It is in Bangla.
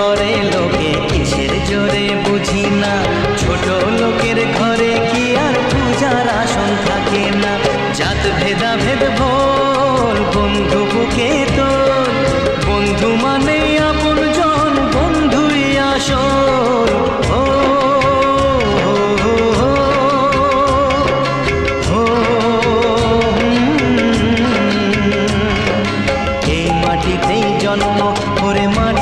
করে লোকে কিসের জোরে বুঝি না, ছোট লোকের ঘরে কি আর পূজার আসন থাকে না। জাত ভেদা ভেদ ভোল বন্ধু বুকে তোল, বন্ধু মানে আপন জন, বন্ধুই আসল। ও এই মাটিতেই জন্ম, ওরে মাটি